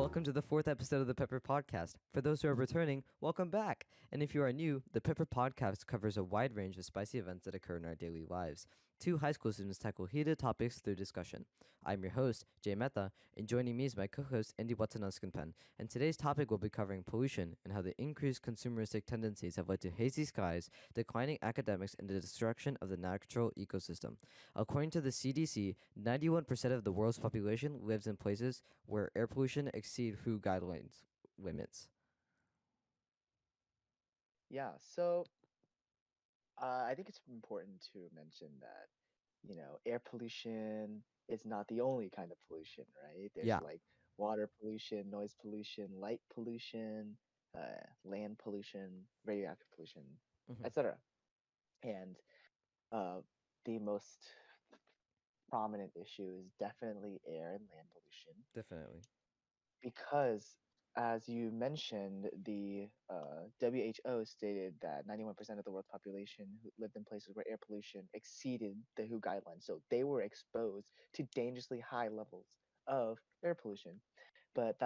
welcome to the fourth episode of the Pepper Podcast. For those who are returning, welcome back. And if you are new, the Pepper Podcast covers a wide range of spicy events that occur in our daily lives. Two high school students tackle heated topics through discussion. I'm your host, Jay Mehta, and joining me is my co-host, Indy Watanaskanpan. And today's topic will be covering pollution and how the increased consumeristic tendencies have led to hazy skies, declining academics, and the destruction of the natural ecosystem. According to the CDC, 91% of the world's population lives in places where air pollution exceed WHO guidelines limits. Yeah, so I think it's important to mention that, air pollution is not the only kind of pollution, right? There's Yeah. like water pollution, noise pollution, light pollution, land pollution, radioactive pollution, Hmm. etc. And uh, the most prominent issue is definitely air and land pollution Definitely. because, as you mentioned, the WHO stated that 91% of the world's population who lived in places where air pollution exceeded the WHO guidelines. So they were exposed to dangerously high levels of air pollution. But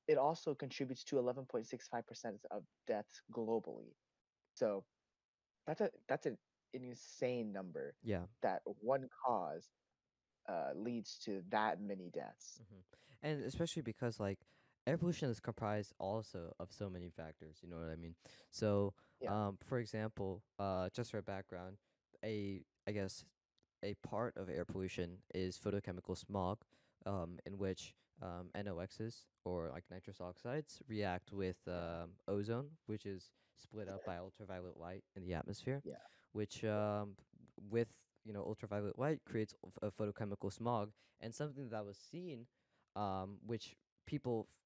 it also contributes to 11.65% of deaths globally. So that's an insane number Yeah. that one cause leads to that many deaths. And especially because like air pollution is comprised also of so many factors. You know what I mean? So, Yeah, for example, just for background, I guess a part of air pollution is photochemical smog, in which NOx's or like nitrous oxides react with yeah, ozone, which is split up by ultraviolet light in the atmosphere, yeah, which with ultraviolet light creates a photochemical smog, and something that was seen, which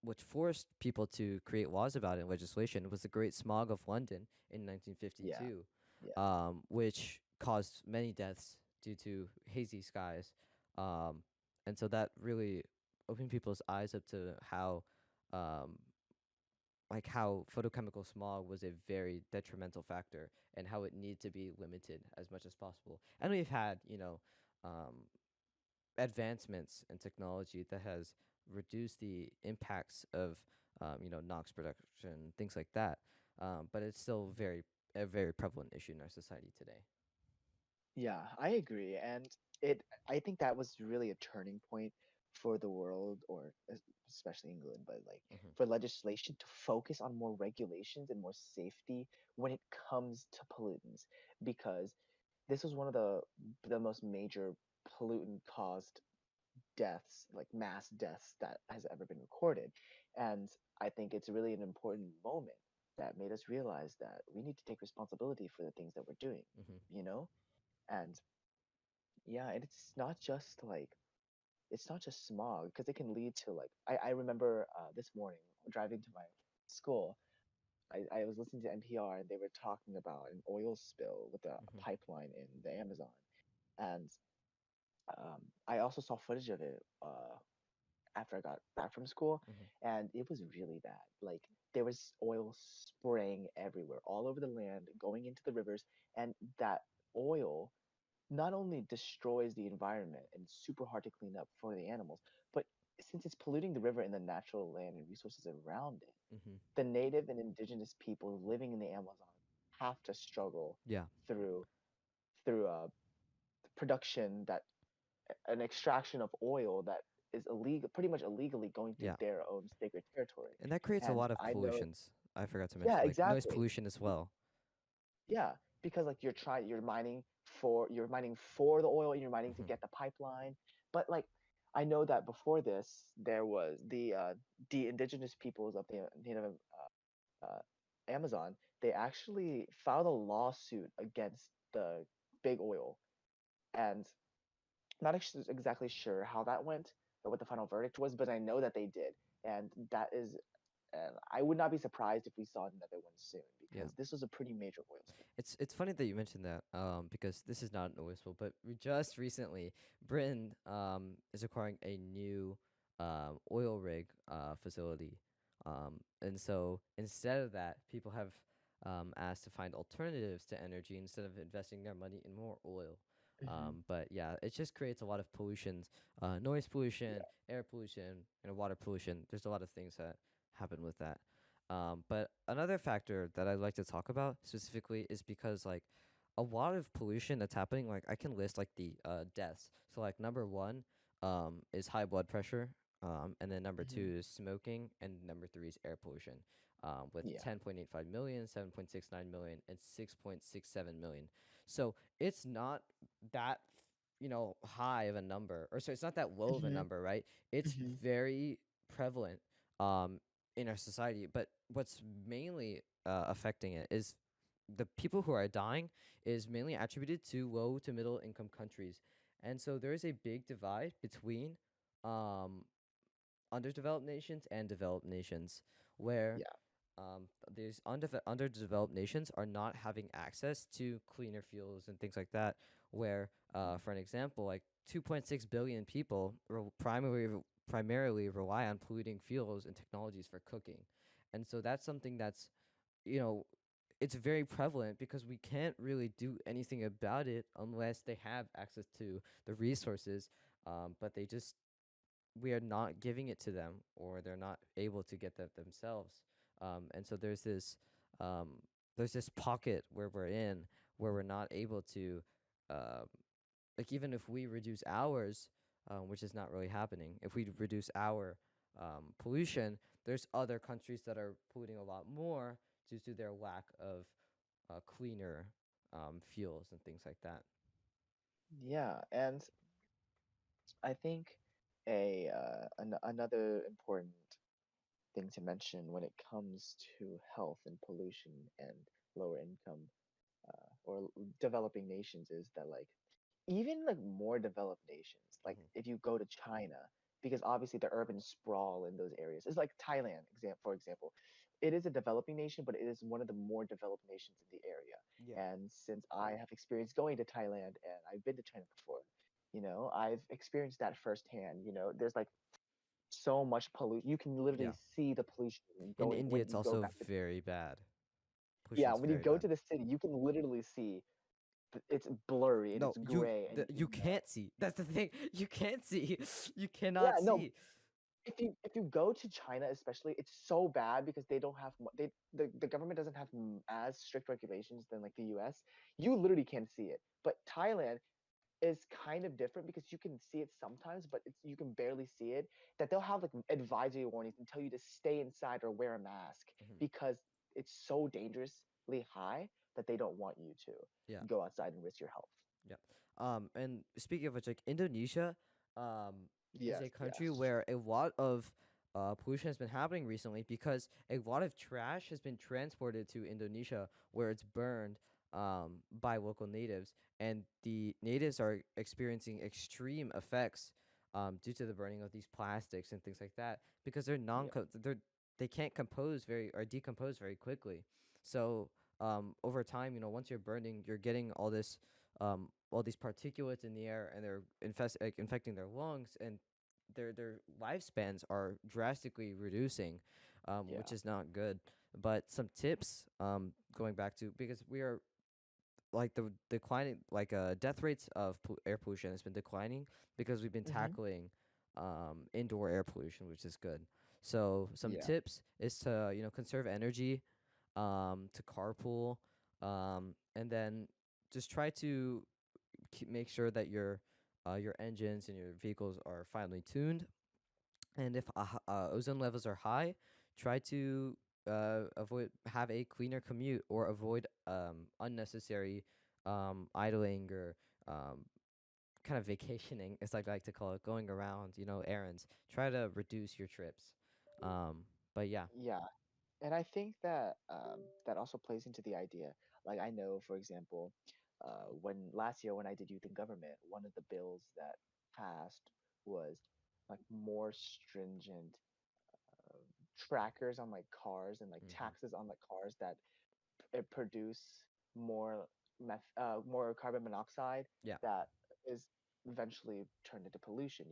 which forced people to create laws about it in legislation was the Great Smog of London in yeah, 1952, yeah. which caused many deaths due to hazy skies. Um, and so that really opened people's eyes up to um, how photochemical smog was a very detrimental factor and how it needed to be limited as much as possible. And we've had, advancements in technology that has reduced the impacts of, NOx production, things like that. But it's still a very prevalent issue in our society today. Yeah, I agree. And I think that was really a turning point for the world, or especially England, but like Hmm. for legislation to focus on more regulations and more safety when it comes to pollutants, because this was one of the most major pollutant caused deaths, like mass deaths that has ever been recorded. And I think it's really an important moment that made us realize that we need to take responsibility for the things that we're doing, Hmm. you know? And yeah, and it's not just smog because it can lead to like I remember this morning driving to my school. I was listening to NPR and they were talking about an oil spill with a Hmm. pipeline in the Amazon. And I also saw footage of it after I got back from school, Hmm. and it was really bad. Like there was oil spraying everywhere, all over the land, going into the rivers, and that oil not only destroys the environment and it's super hard to clean up for the animals, but since it's polluting the river and the natural land and resources around it, Hmm. the native and indigenous people living in the Amazon have to struggle Yeah. through through production that an extraction of oil that is illegal, pretty much illegally going through Yeah. their own sacred territory. And that creates a And lot of I know, pollutions. I forgot to yeah, mention, like noise exactly. pollution as well. Yeah, because like you're mining for the oil and you're mining to Hmm. get the pipeline. But like I know that before this, there was the indigenous peoples of the native Amazon. They actually filed a lawsuit against the big oil, and not exactly sure how that went or what the final verdict was, but I know that they did, and that is. I would not be surprised if we saw another one soon Yeah. because this was a pretty major oil spill. It's funny that you mentioned that, because this is not an oil spill, but we just recently Britain is acquiring a new oil rig facility, and so instead of that, people have asked to find alternatives to energy instead of investing their money in more oil. Hmm. But yeah, it just creates a lot of pollutions, noise pollution, Yeah. air pollution, and water pollution. There's a lot of things that happen with that. But another factor that I'd like to talk about specifically is because like a lot of pollution that's happening, like I can list like the deaths. So like number one is high blood pressure, and then number Hmm. two is smoking, and number three is air pollution, with Yeah. 10.85 million, 7.69 million, and 6.67 million. So it's not that high of a number, or so it's not that low of a Hmm. number, right? It's Hmm. very prevalent um, in our society, but what's mainly affecting it is the people who are dying is mainly attributed to low to middle income countries. And so there is a big divide between um, underdeveloped nations and developed nations, where Yeah. these underdeveloped nations are not having access to cleaner fuels and things like that. Where, for an example, like 2.6 billion people primarily rely on polluting fuels and technologies for cooking, and so that's something that's you know it's very prevalent because we can't really do anything about it unless they have access to the resources, but they just we are not giving it to them, or they're not able to get that themselves. And so um, there's this pocket where we're in, where we're not able to uh, like, even if we reduce ours, which is not really happening, if we reduce our pollution, there's other countries that are polluting a lot more due to their lack of cleaner fuels and things like that. Yeah. And I think another important thing to mention when it comes to health and pollution and lower income developing nations is that like even like more developed nations, like Hmm. if you go to China, because obviously the urban sprawl in those areas is like Thailand, for example. It is a developing nation, but it is one of the more developed nations in the area. Yeah. And since I have experience going to Thailand and I've been to China before, I've experienced that firsthand. There's like so much pollution. You can Yeah. literally see the pollution In going India, when it's you go also back to, very bad. yeah, Pollution's when you very go bad. to the city, you can literally see it's blurry and No, it's gray and you can't see. That's the thing. You can't see. You yeah, cannot no, see. if you go to China especially, it's so bad because they don't have the government doesn't have as strict regulations than like the US. You literally can't see it. But Thailand is kind of different because you can see it sometimes, but you can barely see it. That they'll have like advisory warnings and tell you to stay inside or wear a mask Hmm. because it's so dangerously high that they don't want you to Yeah. go outside and risk your health. Yeah. And speaking of which, like Indonesia, um, is Yes, a country yes. where a lot of pollution has been happening recently because a lot of trash has been transported to Indonesia where it's burned by local natives, and the natives are experiencing extreme effects due to the burning of these plastics and things like that because Yeah, they can't compose very or decompose very quickly. So over time, once you're burning, you're getting all these particulates in the air, and they're infecting their lungs, and their lifespans are drastically reducing, which yeah. is not good. But some tips, going back to, because we are like the declining, like death rates of air pollution has been declining because we've been Hmm. tackling indoor air pollution, which is good. So some Yeah. tips is to conserve energy, to carpool, and then just try to make sure that your engines and your vehicles are finely tuned. And if ozone levels are high, try to avoid have a cleaner commute, or avoid unnecessary idling, or um, kind of vacationing, as I like to call it, going around, errands. Try to reduce your trips. Um, but yeah. Yeah. And I think that that also plays into the idea. Like I know, for example, when last year when I did youth in government, one of the bills that passed was like more stringent uh, trackers on like cars and like Hmm. taxes on like cars that produce more more carbon monoxide Yeah. that is eventually turned into pollution.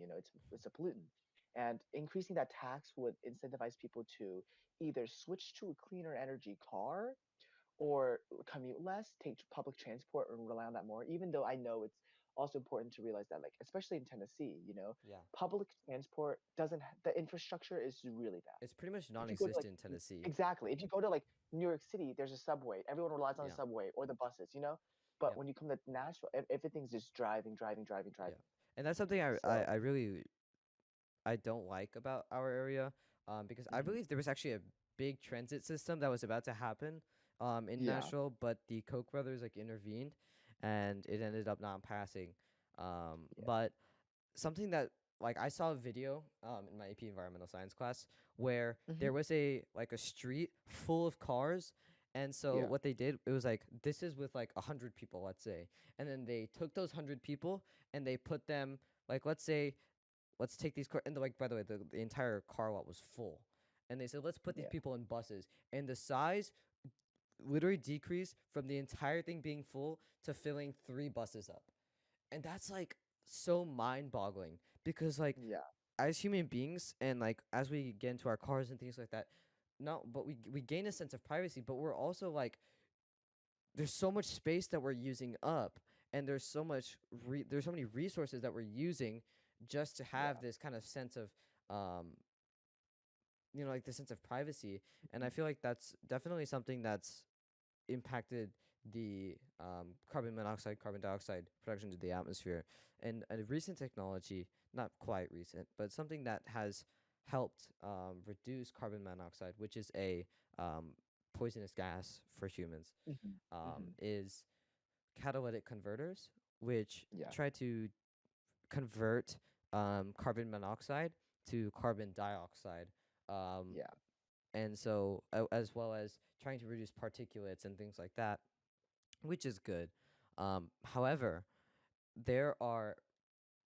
It's a pollutant, and increasing that tax would incentivize people to either switch to a cleaner energy car or commute less, take public transport, or rely on that more. Even though I know it's also important to realize that, like, especially in Tennessee, Yeah. public transport doesn't the infrastructure is really bad. It's pretty much If you go to like non-existent in Tennessee. exactly, if you go to like New York City, there's a subway. Everyone relies on the Yeah. subway or the buses. But Yeah. when you come to Nashville, everything's just driving, driving, driving, Yeah. driving. And that's something So, I really I don't like about our area, because I mhm, believe there was actually a big transit system that was about to happen, in yeah, Nashville, but the Koch brothers like intervened, and it ended up not passing. yeah, But something that, like, I saw a video in my AP environmental science class where hmm, there was a street full of cars, and so yeah, what they did, it was like, this is with like 100 people, let's say, and then they took those 100 people and they put them, like, let's say, let's take these car, and like, by the way, the entire car lot was full, and they said, let's put these yeah, people in buses, and the size literally decreased from the entire thing being full to filling 3 buses up. And that's like so mind-boggling, because like, yeah, as human beings, and like as we get into our cars and things like that, no, but we gain a sense of privacy, but we're also like, there's so much space that we're using up, and there's so many resources that we're using just to yeah, have this kind of sense of, um like, the sense of privacy. And I mhm, feel like that's definitely something that's impacted the, carbon monoxide, carbon dioxide production to the atmosphere. And a recent technology, not quite recent, but something that has helped, reduce carbon monoxide, which is a, poisonous gas for humans, mhm, mhm, is catalytic converters, which yeah, try to convert, carbon monoxide to carbon dioxide. Um, yeah. and so, as well as trying to reduce particulates and things like that, which is good. However, there are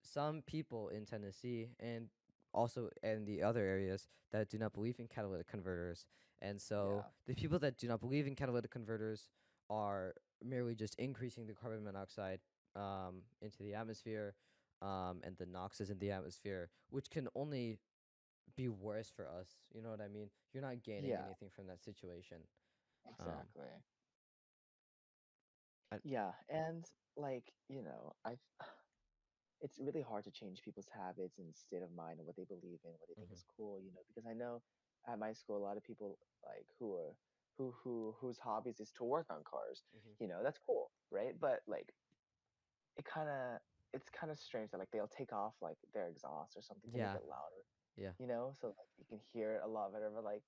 some people in Tennessee, and also in the other areas, that do not believe in catalytic converters. And so Yeah. the people that do not believe in catalytic converters are merely just increasing the carbon monoxide, into the atmosphere, and the NOxes in the atmosphere, which can only be worse for us. You know what I mean? You're not gaining Yeah, anything from that situation. Um, exactly. I, Yeah, and like, it's really hard to change people's habits and state of mind and what they believe in, what they think mhm, is cool, because I know at my school a lot of people like whose hobbies is to work on cars. mhm. That's cool, right? But like it kind of it's kind of strange that like they'll take off like their exhaust or something to make Yeah, it louder, yeah. so like you can hear it a lot better, but like,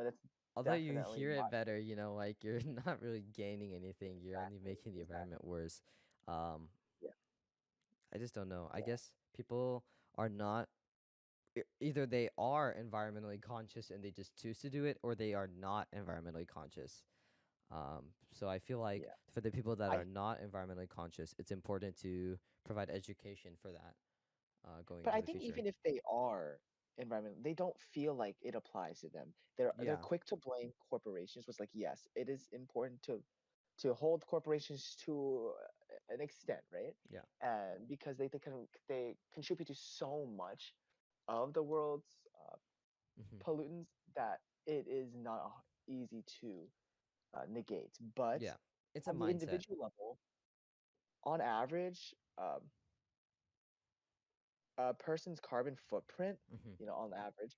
that's Although you definitely hear it not. better, like, you're not really gaining anything. You're only Exactly, making the environment exactly. worse. Um, Yeah, I just don't know. I yeah. guess people are not, either they are environmentally conscious and they just choose to do it, or they are not environmentally conscious. So I feel like Yeah. for the people that I are not environmentally conscious, it's important to provide education for that, going But into I the think future. even if they are environmental, they don't feel like it applies to them. They're Yeah, quick to blame corporations. Was like, yes, it is important to hold corporations to an extent, right? yeah, And because they contribute to so much of the world's hmm, pollutants that it is not easy to negate. But yeah. It's a on the mindset. individual level, on average, a person's carbon footprint, Hmm. on average,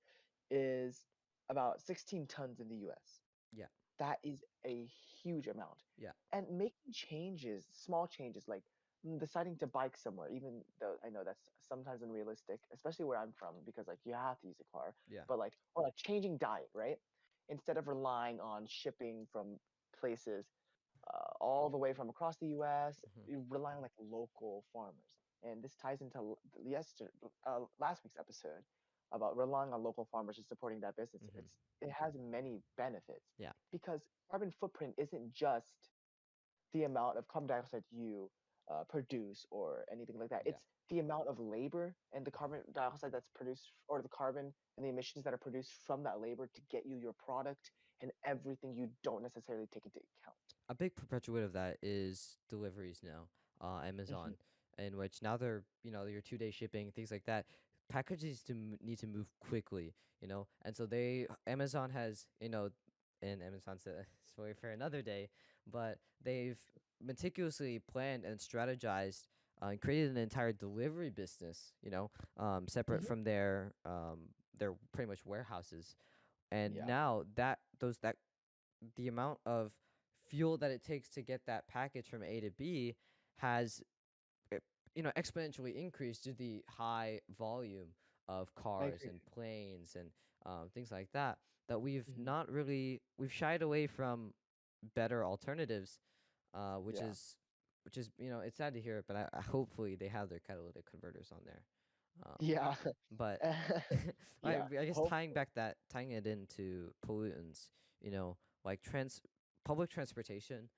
is about 16 tons in the US. Yeah, That is a huge amount. yeah, And making changes, small changes like deciding to bike somewhere, even though I know that's sometimes unrealistic, especially where I'm from, because like you have to use a car, yeah, but like, or like changing diet, right? Instead of relying on shipping from places all the way from across the U.S., hmm, you rely on like local farmers. And this ties into last week's episode about relying on local farmers and supporting that business. hmm. It has many benefits Yeah, because carbon footprint isn't just the amount of carbon dioxide you produce or anything like that. yeah. It's the amount of labor and the carbon dioxide that's produced, or the carbon and the emissions that are produced from that labor to get you your product and everything you don't necessarily take into account. A big perpetuator of that is deliveries now, Hmm. Amazon, in which now they're, your 2 day shipping, things like that. Packages need to move quickly, and so Amazon has, and Amazon's a story for another day, but they've meticulously planned and strategized, and created an entire delivery business, separate Hmm. from their pretty much warehouses. And Yeah, now that the amount of fuel that it takes to get that package from A to B has eh, exponentially increased to the high volume of I cars agree. and planes and things like that, that Hmm. we've shied away from better alternatives, which Yeah, is it's sad to hear, but I hopefully they have their catalytic converters on there. um, yeah, but yeah. I guess Hopefully, tying it into pollutants, like public transportation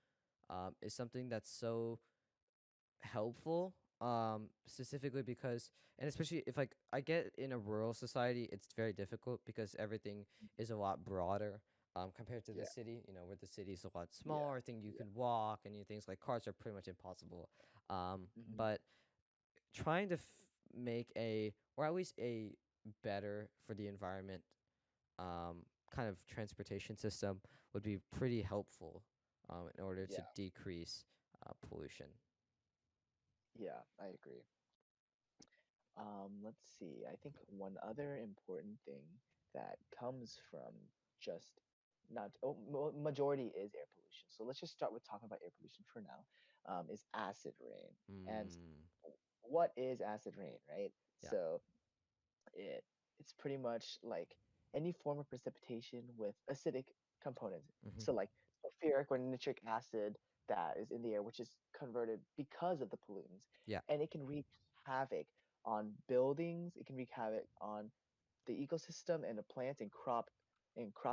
is something that's so helpful, specifically because, and especially if like I get in a rural society, it's very difficult because everything is a lot broader, compared to the yeah, city, where the city is a lot yeah, smaller, thing you yeah. can walk, and things like cars are pretty much impossible. Hmm. But trying to make a, or at least a better for the environment, kind of transportation system would be pretty helpful, in order to Yeah, decrease pollution. yeah. I agree. Let's see. I think one other important thing that comes from just not majority is air pollution. So let's just start with talking about air pollution for now. Is acid rain, and Mm, what is acid rain, right? yeah. So it it's pretty much like any form of precipitation with acidic components. Mm-hmm. So like sulfuric or nitric acid that is in the air, which is converted because of the pollutants, Yeah. and it can wreak havoc on buildings. It can wreak havoc on the ecosystem and the plants and crop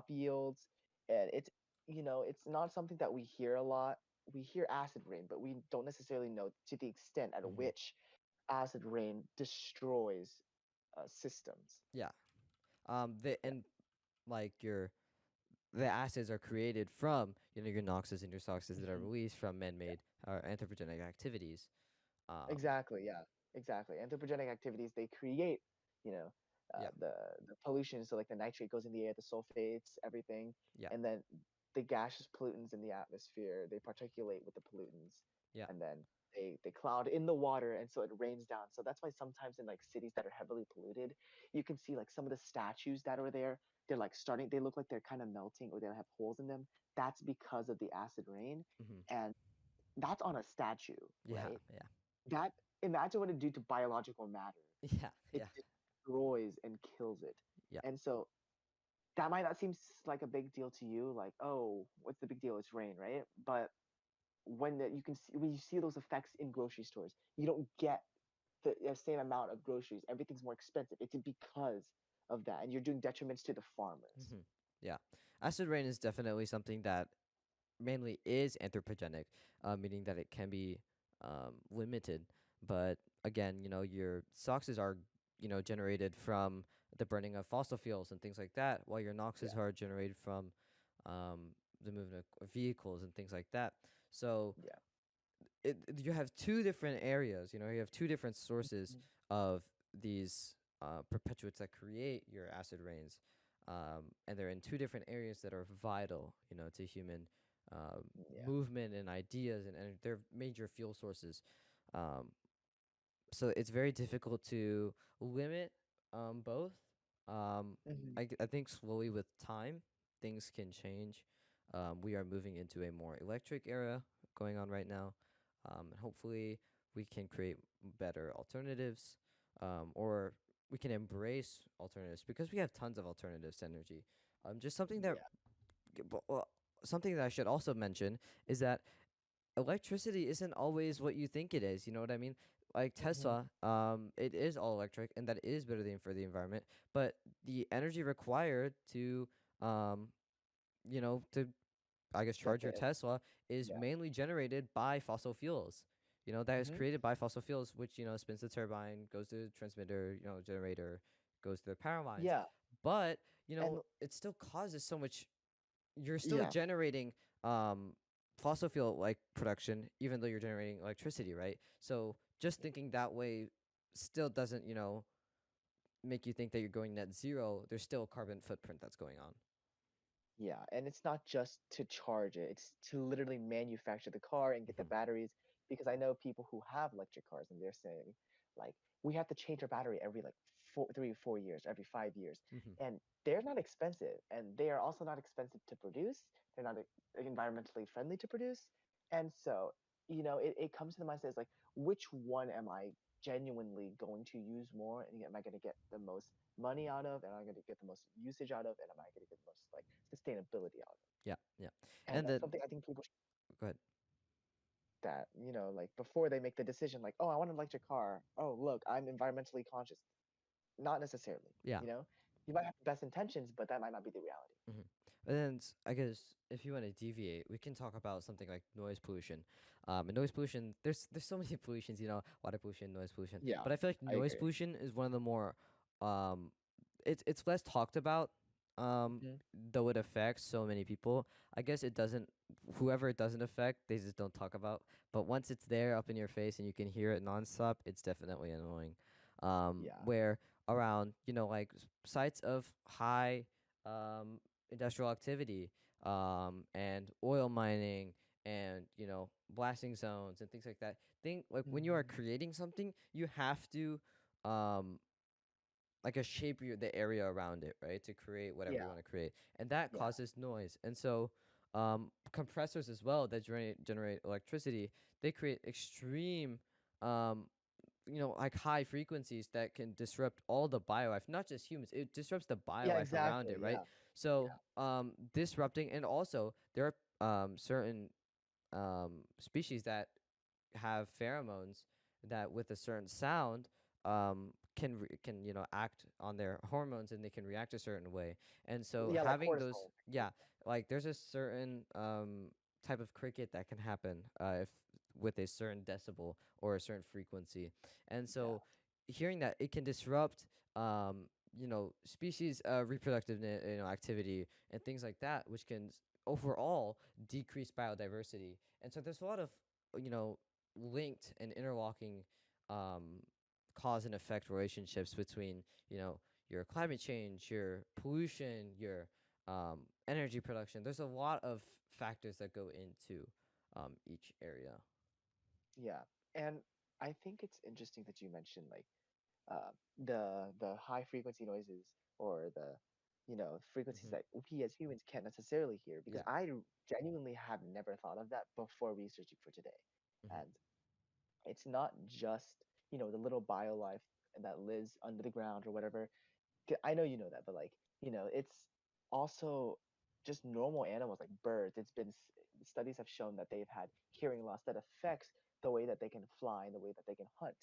yields. And it's not something that we hear a lot. We hear acid rain, but we don't necessarily know to the extent at Mm-hmm. which acid rain destroys systems. Yeah. And like the acids are created from your noxes and your soxes that are Mhm. released from Yeah, man-made or anthropogenic activities. Um, exactly. Yeah, exactly. Anthropogenic activities, they create, you know, yeah. the pollution. So like the nitrate goes in the air, the sulfates, everything, Yeah. and then the gaseous pollutants in the atmosphere, they particulate with the pollutants, Yeah. and then they cloud in the water, and so it rains down. So that's why sometimes in like cities that are heavily polluted, you can see like some of the statues that are there. They're like starting. They look like they're kind of melting, or they have holes in them. That's because of the acid rain, Mm-hmm. and that's on a statue, Yeah. right? Yeah. That imagine what it do to biological matter. Yeah. It Yeah. destroys and kills it. Yeah. And so that might not seem like a big deal to you, like, oh, what's the big deal? It's rain, right? But you can see when you see those effects in grocery stores, you don't get the same amount of groceries. Everything's more expensive. It's because of that, and you're doing detriments to the farmers. Mm-hmm. Yeah. Acid rain is definitely something that mainly is anthropogenic, meaning that it can be limited. But again, your SOxes are generated from the burning of fossil fuels and things like that, while your Yeah. NOxes are generated from the movement of vehicles and things like that. So Yeah. you have two different areas. You have two different sources Mhm. of these perpetuates that create your acid rains, and they're in two different areas that are vital, to human um, Yeah. movement and ideas, and they're major fuel sources. Um, so it's very difficult to limit both. Hmm. I think slowly with time, things can change. We are moving into a more electric era going on right now. And hopefully, we can create better alternatives, or we can embrace alternatives because we have tons of alternatives to energy. Just Yeah. something that I should also mention is that electricity isn't always what you think it is. You know what I mean? Like Hmm. Tesla, it is all electric, and that is better than for the environment. But the energy required to, um, to I guess Get charge the your Tesla is yeah. mainly generated by fossil fuels. That is Hmm. created by fossil fuels, which spins the turbine, goes to the transmitter, generator, goes to the power lines. Yeah. But And it still causes so much, you're still yeah. generating um fossil fuel like production even though you're generating electricity, right? So just thinking that way still doesn't, make you think that you're going net zero. There's still a carbon footprint that's going on. Yeah, and it's not just to charge it. It's to literally manufacture the car and get the Hmm. batteries. because I know people who have electric cars and they're saying like we have to change our battery every like 3 4 years, every 5 years, Mm-hmm. and they're not expensive, and they are also not expensive to produce. They're not environmentally friendly to produce, and so it comes to the mindset is like which one am I genuinely going to use more, and am I going to get the most money out of, and am I going to get the most usage out of, and am I going to get the most like sustainability out of? Yeah, yeah. And And that's then something I think people should go ahead. that like before they make the decision like, oh, I want an electric car, oh look, I'm environmentally conscious. Not necessarily. Yeah. You might have the best intentions, but that might not be the reality. Mm-hmm. And then I guess if you want to deviate, we can talk about something like noise pollution. And noise pollution, there's so many pollutions, water pollution, noise pollution. Yeah, But I feel like I noise agree. pollution is one of the more, um, it's less talked about. Hmm. Though it affects so many people, I guess it doesn't. Whoever it doesn't affect, they just don't talk about. But once it's there up in your face and you can hear it nonstop, it's definitely annoying. Yeah, Where around like sites of high um industrial activity, and oil mining, and blasting zones and things like that. Think like when you are hmm, creating something, you have to um like a shape the area around it, right, to create whatever you yeah, want to create, and that yeah, causes noise. And so compressors as well that generate electricity, they create extreme um like high frequencies that can disrupt all the biolife, not just humans. It disrupts the yeah, biolife around exactly. it, right? Yeah, So yeah, disrupting, and also there are certain species that have pheromones that with a certain sound can act on their hormones, and they can react a certain way. And so yeah, like having those, cortisol. yeah, like there's a certain type of cricket that can happen if with a certain decibel or a certain frequency. And Yeah, so hearing that, it can disrupt species reproductive activity and things like that, which can overall decrease biodiversity. And so there's a lot of you know linked and interlocking um, cause and effect relationships between your climate change, your pollution, your energy production. There's a lot of factors that go into each area. yeah. And I think it's interesting that you mentioned like the high frequency noises, or the frequencies Hmm. that we as humans can't necessarily hear, because Yeah. genuinely have never thought of that before researching for today. Hmm. And it's not just the little bio life that lives under the ground or whatever. I know you know that, but like it's also just normal animals like birds. It's been studies have shown that they've had hearing loss that affects the way that they can fly and the way that they can hunt,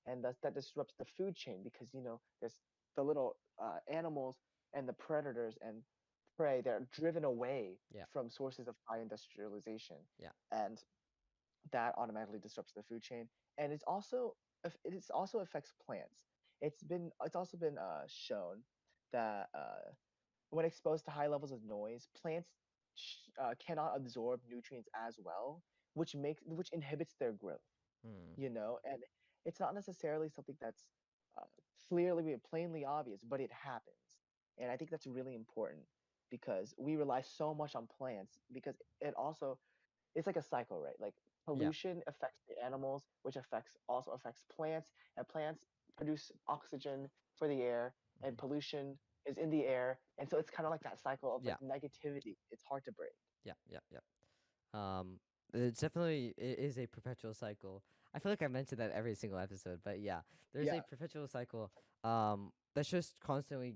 and thus that disrupts the food chain, because there's the little animals and the predators and prey. They're driven away Yeah. from sources of high industrialization, Yeah. and that automatically disrupts the food chain. And it's also affects plants. It's also been shown that when exposed to high levels of noise, plants cannot absorb nutrients as well, which inhibits their growth. Hmm. And it's not necessarily something that's uh, clearly plainly obvious, but it happens. And I think that's really important, because we rely so much on plants, because it also it's like a cycle, right? Like Yeah. pollution affects the animals, which also affects plants, and plants produce oxygen for the air, and Hmm. pollution is in the air, and so it's kind of like that cycle of like Yeah. negativity. It's hard to break. Yeah. Yeah. Yeah. It's definitely, it is a perpetual cycle. I feel like I mentioned that every single episode, but yeah, there's Yeah. a perpetual cycle that's just constantly,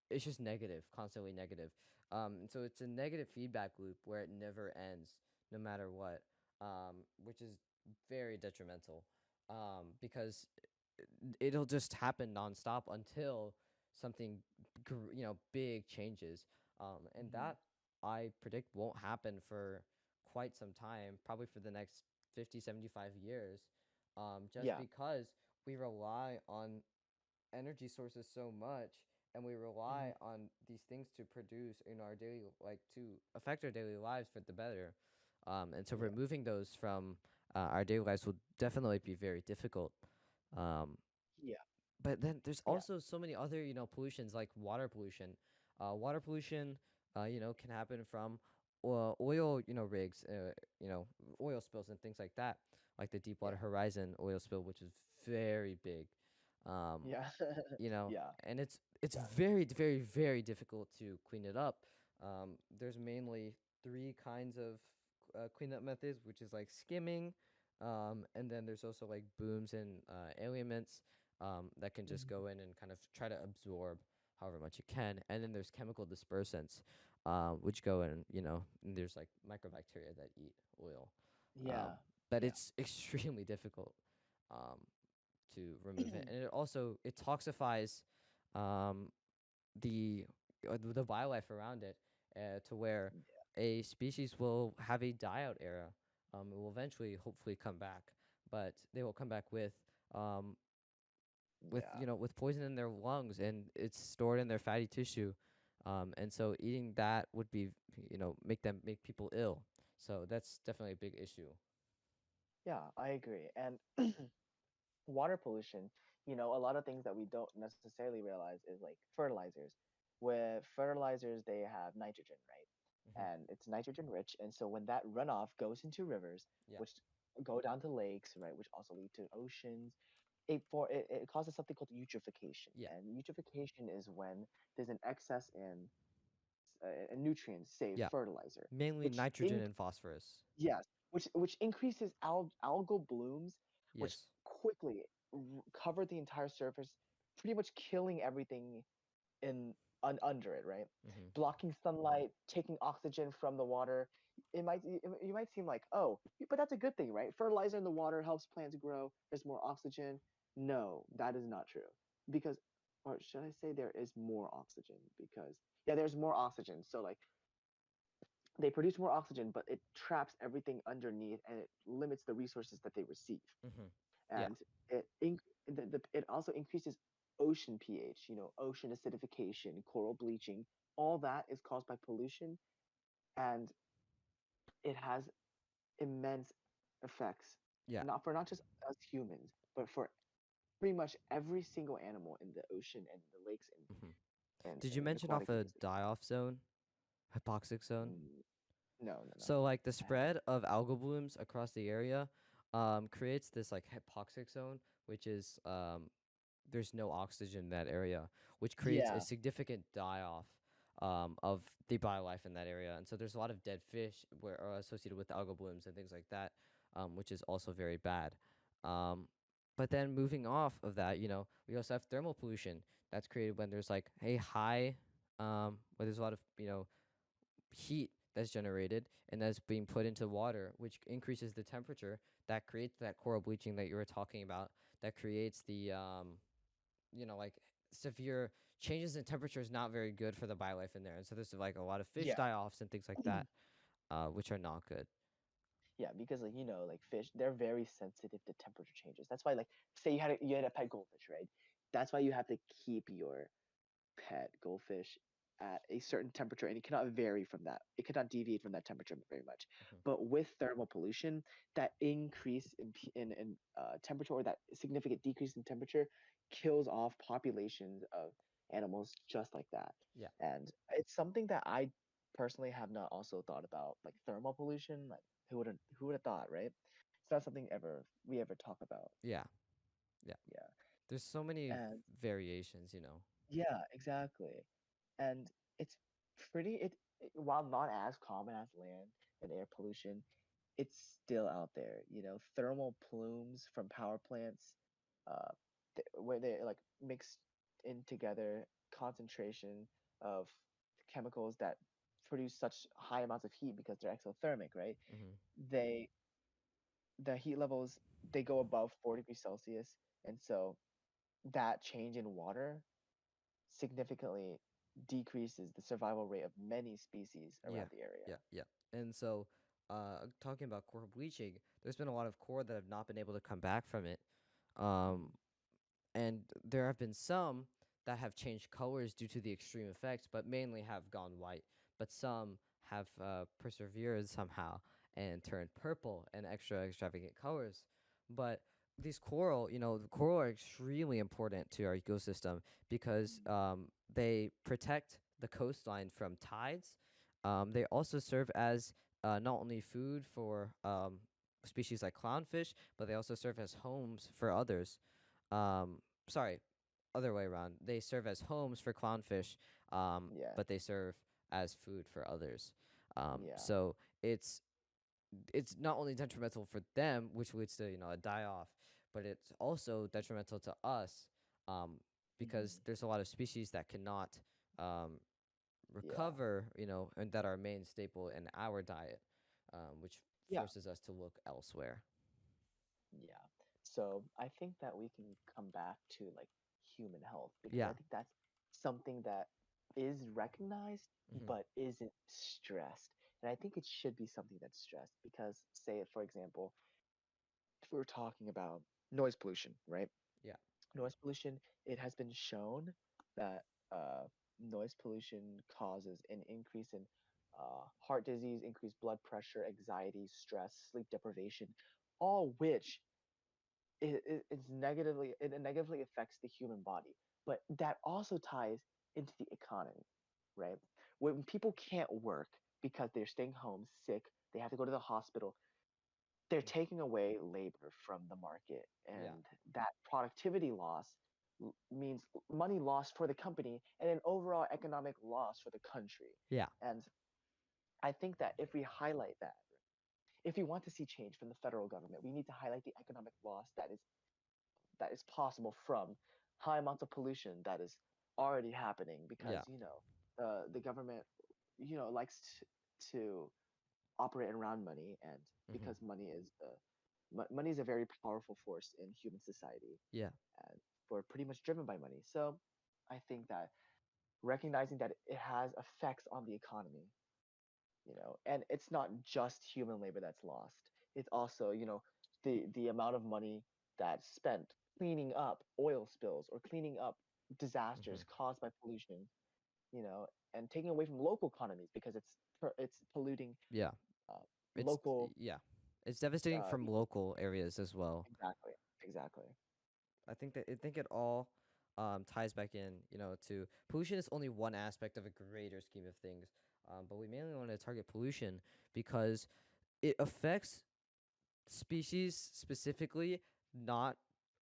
it's just negative, constantly negative. And so it's a negative feedback loop where it never ends, no matter what, which is very detrimental, because it'll just happen nonstop until something big changes, and Hmm. that I predict won't happen for quite some time, probably for the next 50, 75 years, just Yeah. because we rely on energy sources so much, and we rely Hmm. on these things to produce in our daily, like, to affect our daily lives for the better. And so Yeah. removing those from our daily lives will definitely be very difficult. um, Yeah. but then there's Yeah. also so many other pollutions, like water pollution. Water pollution can happen from oil rigs, oil spills and things like that. like the Deepwater Yeah. Horizon oil spill, which is very big. Um, Yeah. you know, Yeah. and it's Yeah. very difficult to clean it up. There's mainly three kinds of cleanup methods, which is like skimming, and then there's also like booms and aliments that can just Mhm. go in and kind of try to absorb however much it can, and then there's chemical dispersants, which go in, and there's like microbacteria that eat oil, um, Yeah. but Yeah. it's extremely difficult. Um, to remove it, and it toxifies um, the wildlife around it to where a species will have a die out era. It will eventually, hopefully, come back, but they will come back um, with Yeah. with poison in their lungs, and it's stored in their fatty tissue, and so eating that would be make people ill. So that's definitely a big issue. Yeah, I agree. And water pollution, a lot of things that we don't necessarily realize is like fertilizers. With fertilizers, they have nitrogen, Hmm. right? And it's nitrogen rich. And so when that runoff goes into rivers, Yeah. which go down to lakes, right, which also lead to oceans, it causes something called eutrophication. Yeah. And eutrophication is when there's an excess in nutrients, say Yeah. fertilizer, Mainly which nitrogen and phosphorus. yes, which increases algal blooms, which Yes. quickly cover the entire surface, pretty much killing everything in under it, right? Hmm. Blocking sunlight, taking oxygen from the water. You might seem like, oh, but that's a good thing, right? Fertilizer in the water helps plants grow. There's more oxygen. No, that is not true, because, or should I say, there is more oxygen because yeah, there's more oxygen. So like they produce more oxygen, but it traps everything underneath and it limits the resources that they receive. Hmm. Yeah. And it also increases ocean pH, ocean acidification, coral bleaching. All that is caused by pollution, and it has immense effects, Yeah. not just us humans, but for pretty much every single animal in the ocean and the lakes Hmm. Did you and mention off aquatic a ecosystem. die-off zone, hypoxic zone? Mm, no, no, no. So like the I haven't. spread of algal blooms across the area creates this like hypoxic zone, which is there's no oxygen in that area, which creates a Yeah, significant die-off of the biolife in that area. And so there's a lot of dead fish where are associated with algal blooms and things like that, which is also very bad. Um, but then moving off of that, we also have thermal pollution that's created when there's like a high, where there's a lot of heat that's generated and that's being put into water, which increases the temperature that creates that coral bleaching that you were talking about. That creates the like severe changes in temperature is not very good for the biolife in there, and so there's like a lot of fish yeah. die-offs and things like that, which are not good. Yeah, because like like fish, they're very sensitive to temperature changes. That's why like say you had a pet goldfish, right? That's why you have to keep your pet goldfish at a certain temperature, and it cannot vary from that. It cannot deviate from that temperature very much. Hmm. But with thermal pollution, that increase in temperature, or that significant decrease in temperature, kills off populations of animals just like that. Yeah. And it's something that I personally have not also thought about, like thermal pollution. Like who would have thought, right? It's not something we ever talk about. Yeah. Yeah. Yeah. There's so many And variations. yeah, exactly. And it's while not as common as land and air pollution, it's still out there. Thermal plumes from power plants, where they like mix in together concentration of chemicals that produce such high amounts of heat because they're exothermic, right? Hmm. They the heat levels, they go above 40 degrees Celsius, and so that change in water significantly decreases the survival rate of many species Yeah. around the area. Yeah. And so talking about coral bleaching, there's been a lot of coral that have not been able to come back from it. um, Mm. and there have been some that have changed colors due to the extreme effects, but mainly have gone white. But some have persevered somehow and turned purple and extra extravagant colors. But these coral, the coral are extremely important to our ecosystem because they protect the coastline from tides. They also serve as not only food for species like clownfish, but they also serve as homes for others. Sorry, other way around. They serve as homes for clownfish, Yeah. but they serve as food for others. Yeah. So it's not only detrimental for them, which leads to a die off, but it's also detrimental to us, because Hmm. there's a lot of species that cannot um, Yeah. recover, and that are main staple in our diet, which Yeah. forces us to look elsewhere. Yeah. So I think that we can come back to like human health because Yeah. I think that's something that is recognized Hmm. but isn't stressed. And I think it should be something that's stressed because, say, for example, if we were talking about noise pollution, right? Yeah. Noise pollution, it has been shown that uh, noise pollution causes an increase in heart disease, increased blood pressure, anxiety, stress, sleep deprivation, all which it negatively affects the human body. But that also ties into the economy, right? When people can't work because they're staying home sick, they have to go to the hospital, they're Mm. taking away labor from the market, Yeah. and that productivity loss means money lost for the company and an overall economic loss for the country. Yeah. And I think that if we highlight that, if we want to see change from the federal government, we need to highlight the economic loss that is possible from high amounts of pollution that is already happening because Yeah. the government likes to operate around money, and Hmm. because money is a very powerful force in human society, Yeah. and we're pretty much driven by money. So I think that recognizing that it has effects on the economy, and it's not just human labor that's lost. It's also, the amount of money that's spent cleaning up oil spills or cleaning up Hmm. disasters caused by pollution, you know, and taking away from local economies because it's polluting Yeah. uh, It's local yeah. It's devastating from ecosystem. local areas as well. Exactly, exactly. I think it all ties back in, to pollution is only one aspect of a greater scheme of things. But we mainly want to target pollution because it affects species specifically, not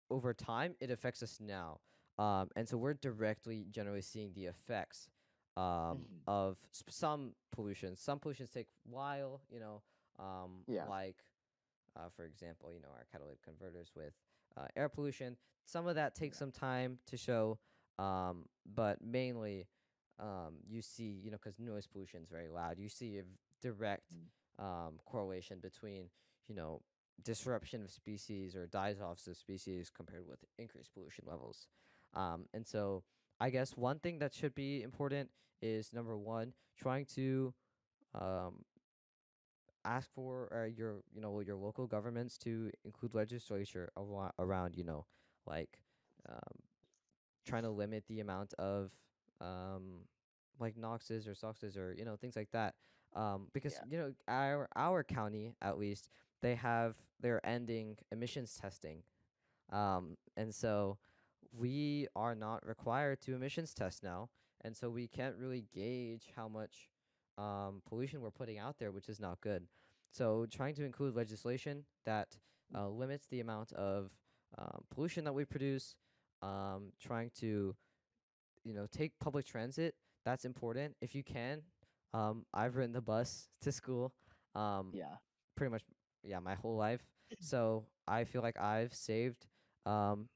over time. It affects us now, and so we're directly, generally seeing the effects Hmm. of some pollutions. Some pollutions take a while, Yeah. like for example, our catalytic converters with air pollution. Some of that takes Yeah. some time to show, but mainly you see, because noise pollution is very loud, you see a direct Mhm. correlation between, you know, disruption of species or dies offs of species compared with increased pollution levels. And so I guess one thing that should be important is number one, trying to um, ask for your local governments to include legislature around like um, trying to limit the amount of um, like noxes or soxes or things like that, because Yeah. our county at least they're ending emissions testing, and so we are not required to emissions test now, and so we can't really gauge how much pollution we're putting out there, which is not good. So trying to include legislation that limits the amount of pollution that we produce, trying to take public transit. That's important if you can. I've ridden the bus to school. Um, Yeah. pretty much, yeah, my whole life. So I feel like I've saved um,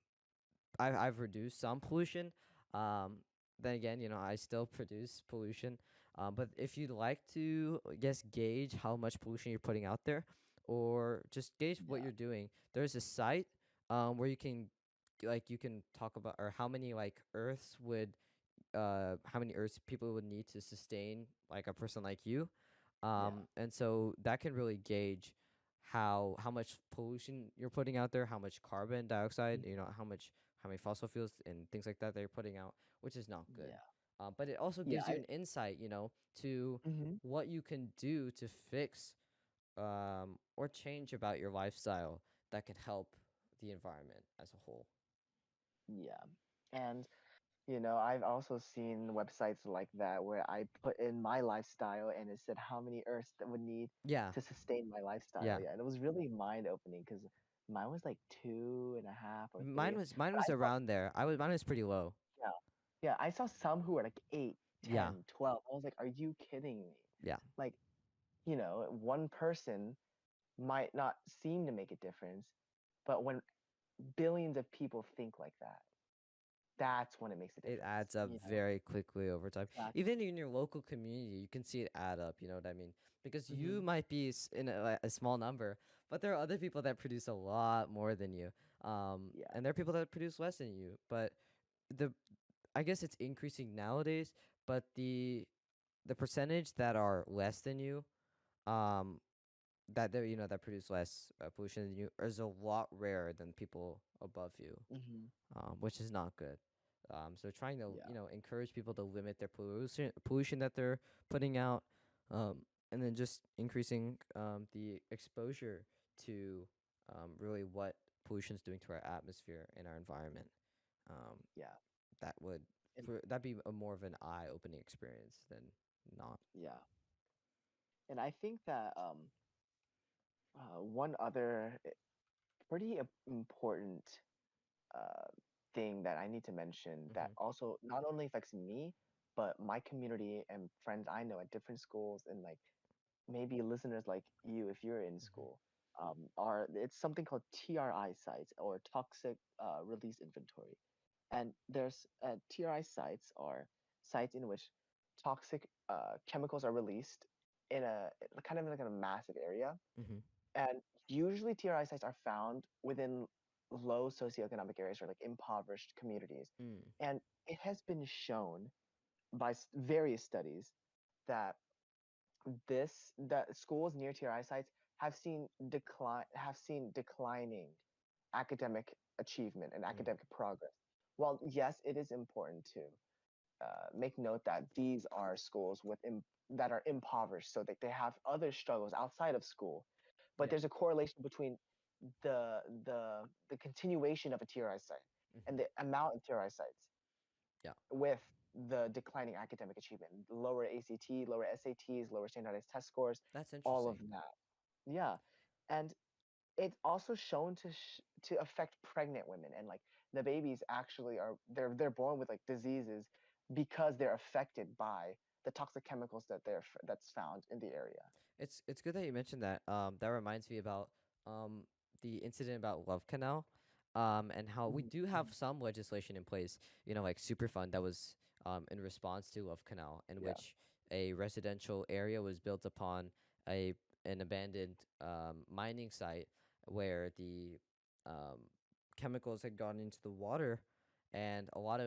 I've reduced some pollution. Um, then again, I still produce pollution. But if you'd like to, I guess, gauge how much pollution you're putting out there, or just gauge what Yeah. you're doing, there's a site where you can talk about, or how many Earths people would need to sustain like a person like you, Yeah. and so that can really gauge how much pollution you're putting out there, how much carbon dioxide, Mhm. how many fossil fuels and things like that they're putting out, which is not good. Yeah. But it also Yeah. gives you an insight, to Mhm. what you can do to fix or change about your lifestyle that can help the environment as a whole. Yeah. And I've also seen websites like that where I put in my lifestyle and it said how many Earths that would need Yeah, to sustain my lifestyle. yeah. Yeah, and it was really mind opening because mine was like 2.5 or 3. Mine But was I saw, around there. Mine was pretty low. yeah, yeah, I saw some who were like 8, Yeah, 10, 12. I was like, are you kidding me? yeah. Like, one person might not seem to make a difference, but when billions of people think like that, that's when it makes a It difference. adds up very quickly over time. Exactly. Even in your local community, you can see it add up. You know what I mean? Because you Hmm. might be in a small number, but there are other people that produce a lot more than you. Yeah. And there are people that produce less than you. But the I guess it's increasing nowadays. But the percentage that are less than you, um, that they that produce less pollution than you is a lot rarer than people above you, Hmm. which is not good. So trying to Yeah. encourage people to limit their pollution that they're putting out, and then just increasing the exposure to really what pollution is doing to our atmosphere and our environment. Um, Yeah. that would And that'd be a more of an eye opening experience than not. yeah. And I think that one other pretty important uh, thing that I need to mention that Hmm. also not only affects me, but my community and friends I know at different schools and like maybe listeners like you if you're in Hmm. school are it's something called TRI sites or toxic release inventory. And there's TRI sites are sites in which toxic chemicals are released in a kind of like in a massive area. Hmm. And usually TRI sites are found within low socioeconomic areas or like impoverished communities. Mm. And it has been shown by various studies that that schools near TRI sites have seen declining academic achievement and Mm. academic progress. While yes, it is important to make note that these are schools that are impoverished, so that they have other struggles outside of school. But Yeah. there's a correlation between the the continuation of a TRI site Hmm. and the amount of TRI sites Yeah. with the declining academic achievement, lower ACT, lower SATs, lower standardized test scores, That's all of interesting. that. Yeah, and it's also shown to affect pregnant women and like the babies actually are they're born with like diseases because they're affected by the toxic chemicals that's found in the area. It's good that you mentioned that. That reminds me about um the incident about Love Canal, and how we Hmm. do have Hmm. some legislation in place. Like Superfund that was in response to Love Canal, in Yeah. which a residential area was built upon a an abandoned mining site where the um chemicals had gone into the water, and a lot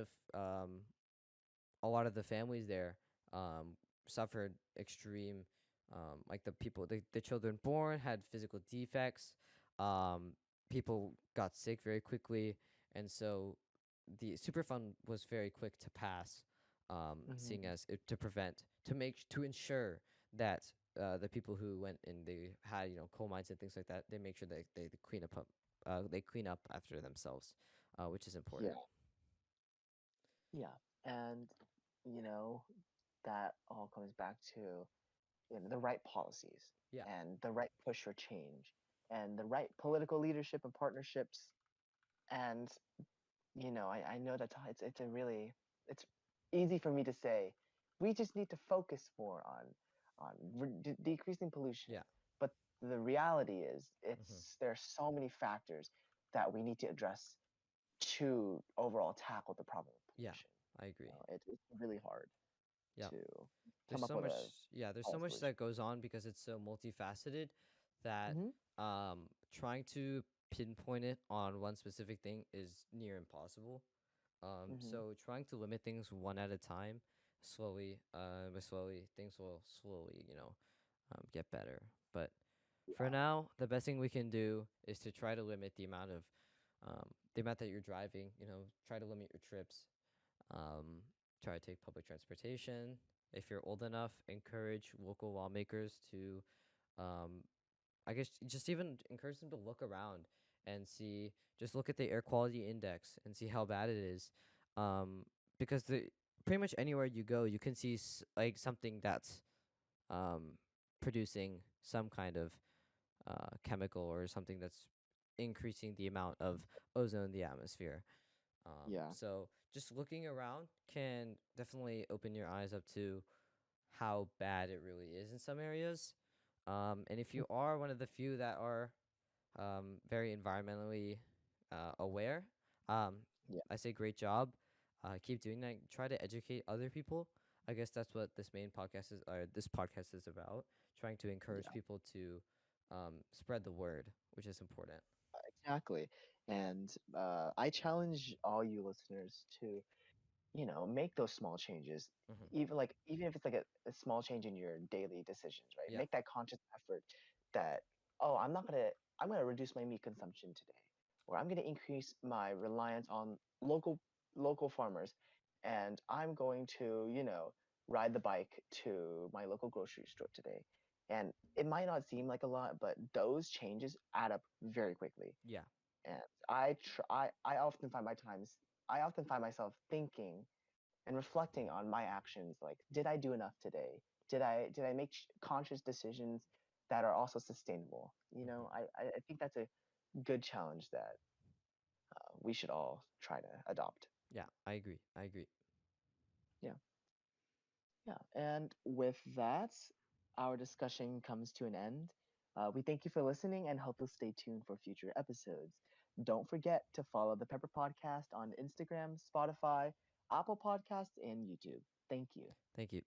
of the families there um, suffered extreme, like the children born had physical defects. Um, People got sick very quickly, and so the Superfund was very quick to pass, seeing Hmm. as it, to prevent, to ensure that the people who went and they had coal mines and things like that, they make sure that they they clean up after themselves, which is important. Yeah. Yeah. And you know that all comes back to the right policies Yeah, and the right push for change and the right political leadership and partnerships. And I know that it's a really it's easy for me to say we just need to focus more on decreasing pollution, yeah. but the reality is Hmm. there are so many factors that we need to address to overall tackle the problem of Yeah, pollution. I agree. It's really hard Yeah. to There's come up so with much, a yeah, there's so solid much solution. that goes on because it's so multifaceted that Hmm. trying to pinpoint it on one specific thing is near impossible. Hmm. So trying to limit things one at a time, slowly, but slowly things will slowly, get better. But for Yeah. now, the best thing we can do is to try to limit the amount that you're driving. Try to limit your trips. Um, Try to take public transportation. If you're old enough, encourage local lawmakers to, um, I guess, just even encourage them to look around and see, just look at the air quality index and see how bad it is. Um, because the pretty much anywhere you go, you can see like something that's um, producing some kind of chemical or something that's increasing the amount of ozone in the atmosphere. Yeah. So just looking around can definitely open your eyes up to how bad it really is in some areas. And if Mm. you are one of the few that are very environmentally aware, um, Yeah. I say great job. Keep doing that. Try to educate other people. I guess that's what this podcast is about. Trying to encourage Yeah. people to spread the word, which is important. Exactly. And I challenge all you listeners to, make those small changes, Hmm. even if it's like a small change in your daily decisions, right? Yeah. Make that conscious effort that, oh, I'm gonna reduce my meat consumption today, or I'm gonna increase my reliance on local farmers, and I'm going to, ride the bike to my local grocery store today. And it might not seem like a lot, but those changes add up very quickly. Yeah. And I often find myself thinking and reflecting on my actions, like, did I do enough today? Did I make conscious decisions that are also sustainable? Hmm. I think that's a good challenge that we should all try to adopt. Yeah. I agree. I agree. Yeah. Yeah. And with that, our discussion comes to an end. We thank you for listening and hope you'll stay tuned for future episodes. Don't forget to follow the Pepper Podcast on Instagram, Spotify, Apple Podcasts, and YouTube. Thank you. Thank you.